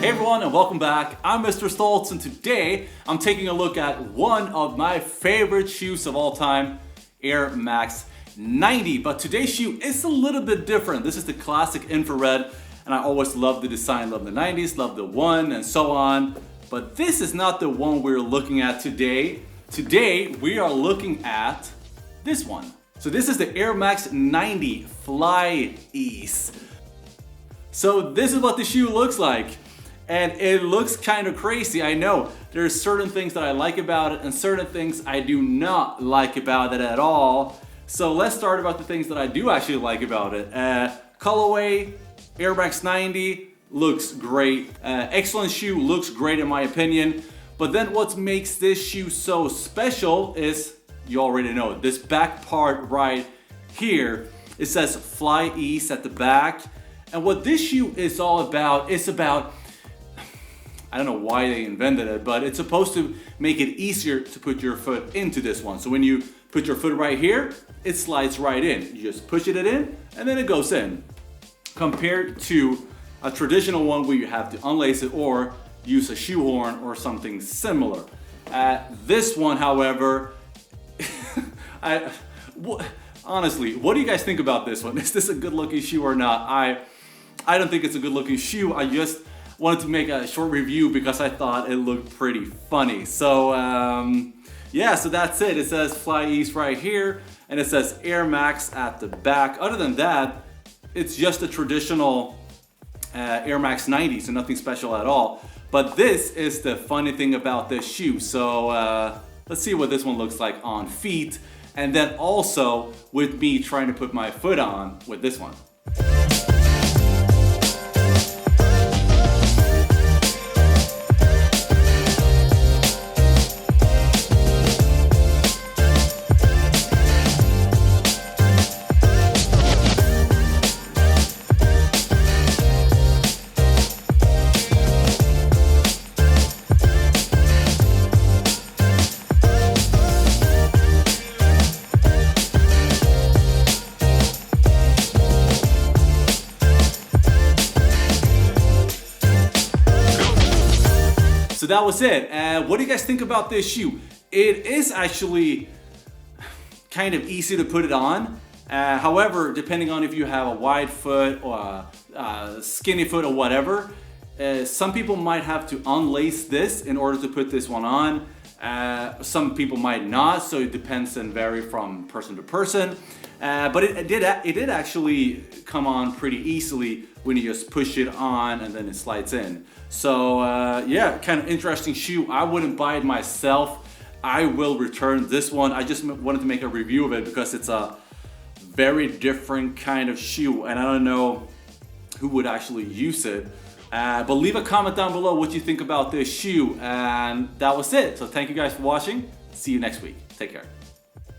Hey everyone and welcome back. I'm Mr. Stoltz and today I'm taking a look at one of my favorite shoes of all time, Air Max 90. But today's shoe is a little bit different. This is the classic infrared and I always love the design, love the 90s, love the one and so on. But this is not the one we're looking at today. Today we are looking at this one. So this is the Air Max 90 FlyEase. So this is what the shoe looks like. And it looks kind of crazy, I know. There's certain things that I like about it and certain things I do not like about it at all. So let's start about the things that I do actually like about it. Colorway, Air Max 90, looks great. Excellent shoe, looks great in my opinion. But then what makes this shoe so special is, you already know, this back part right here. It says FlyEase at the back. And what this shoe is all about, it's about, I don't know why they invented it, but it's supposed to make it easier to put your foot into this one. So when you put your foot right here, it slides right in. You just push it in and then it goes in. Compared to a traditional one where you have to unlace it or use a shoehorn or something similar. This one, however, honestly, what do you guys think about this one? Is this a good looking shoe or not? I don't think it's a good looking shoe. I just wanted to make a short review because I thought it looked pretty funny. So yeah, so that's it. It says FlyEase right here and it says Air Max at the back. Other than that, it's just a traditional Air Max 90, so nothing special at all. But this is the funny thing about this shoe. So let's see what this one looks like on feet. And then also with me trying to put my foot on with this one. So that was it. What do you guys think about this shoe? It is actually kind of easy to put it on. However, depending on if you have a wide foot or a skinny foot or whatever, some people might have to unlace this in order to put this one on. Some people might not, so it depends and vary from person to person. But it did actually come on pretty easily when you just push it on and then it slides in. So yeah, kind of interesting shoe. I wouldn't buy it myself. I will return this one. I just wanted to make a review of it because it's a very different kind of shoe and I don't know who would actually use it. But leave a comment down below what you think about this shoe. And that was it. So thank you guys for watching. See you next week. Take care.